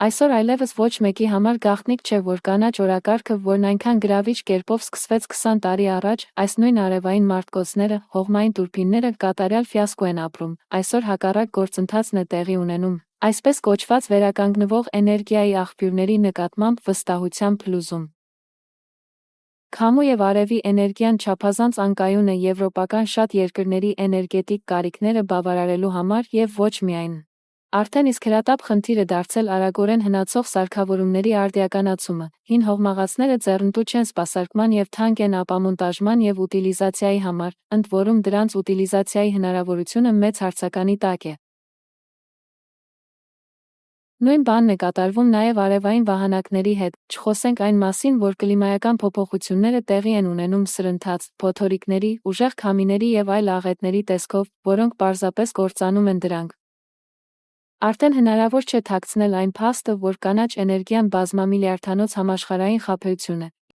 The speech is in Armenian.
Այսօր այլևս ոչ մեկի համար գաղտնիք չէ, որ կանաչ օրակարգը, որն այնքան գրավիչ կերպով սկսվեց 20 տարի առաջ, այս նույն արևային մարտկոցները, հողմային տուրբինները կատարյալ ֆիասկո են ապրում, այսօր հակառակ գործընթացն է տեղի ունենում, այսպես կոչված վերականգնվող էներգիայի աղբյուրների նկատմամբ վստահության փլուզում։ Քամու և արևի էներգիան չափազանց անկայուն է եվրոպական շատ երկրների էներգետիկ կարիքները բավարարելու համար և ոչ միայն։ Արդեն իսկ հրատապ խնդիր է դարձել արագորեն հնացող սարքավորումների արդիականացումը, հին հողմաղացները ձեռնտու չեն սպասարկման և թանկ են ապամոնտաժման և ուտիլիզացիայի համար, ընդ որում դրանց ուտիլիզացիայի հնարավորությունը մեծ հարցականի տակ է։ Նույն բանն է կատարվում նաև արևային վահանակների հետ, չխոսենք այն մասին, որ կլիմայական փոփոխությունները տեղի են ունենում սրընթաց, փոթորիկների, ուժեղ քամիների և այլ աղետների տեսքով, որոնք պարզապես կործանում են դրանք։ Արդեն հնարավոր չէ թաքցնել այն փաստը, որ կանաչ էներգիան բազմամիլիարդանոց համաշխարհային խաբեություն է,